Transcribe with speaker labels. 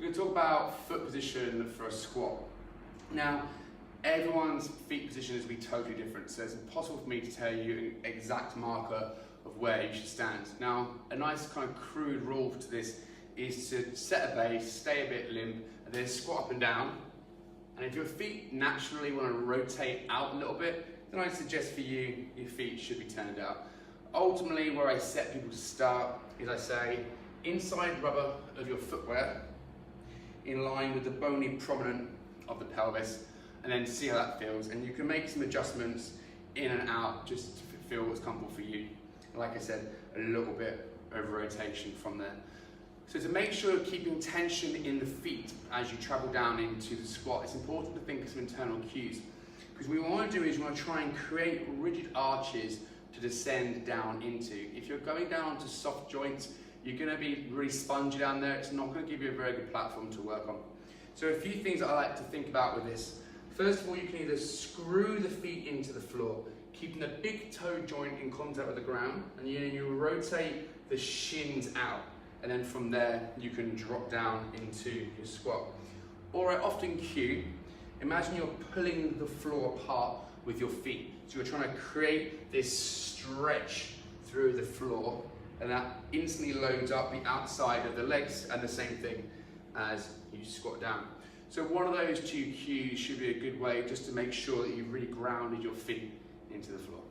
Speaker 1: We're going to talk about foot position for a squat. Now, everyone's feet position is going to be totally different, so it's impossible for me to tell you an exact marker of where you should stand. Now, a nice kind of crude rule to this is to set a base, stay a bit limp, and then squat up and down. And if your feet naturally want to rotate out a little bit, then I suggest for you, your feet should be turned out. Ultimately, where I set people to start is I say, inside rubber of your footwear, in line with the bony prominent of the pelvis, and then see how that feels. And you can make some adjustments in and out just to feel what's comfortable for you. Like I said, a little bit of rotation from there. So to make sure you're keeping tension in the feet as you travel down into the squat, it's important to think of some internal cues. Because what we want to do is we want to try and create rigid arches to descend down into. If you're going down to soft joints, you're going to be really spongy down there. It's not going to give you a very good platform to work on. So a few things that I like to think about with this. First of all, you can either screw the feet into the floor, keeping the big toe joint in contact with the ground, and you rotate the shins out. And then from there, you can drop down into your squat. Or I often cue, imagine you're pulling the floor apart with your feet. So you're trying to create this stretch through the floor, and that instantly loads up the outside of the legs, and the same thing as you squat down. So one of those two cues should be a good way just to make sure that you've really grounded your feet into the floor.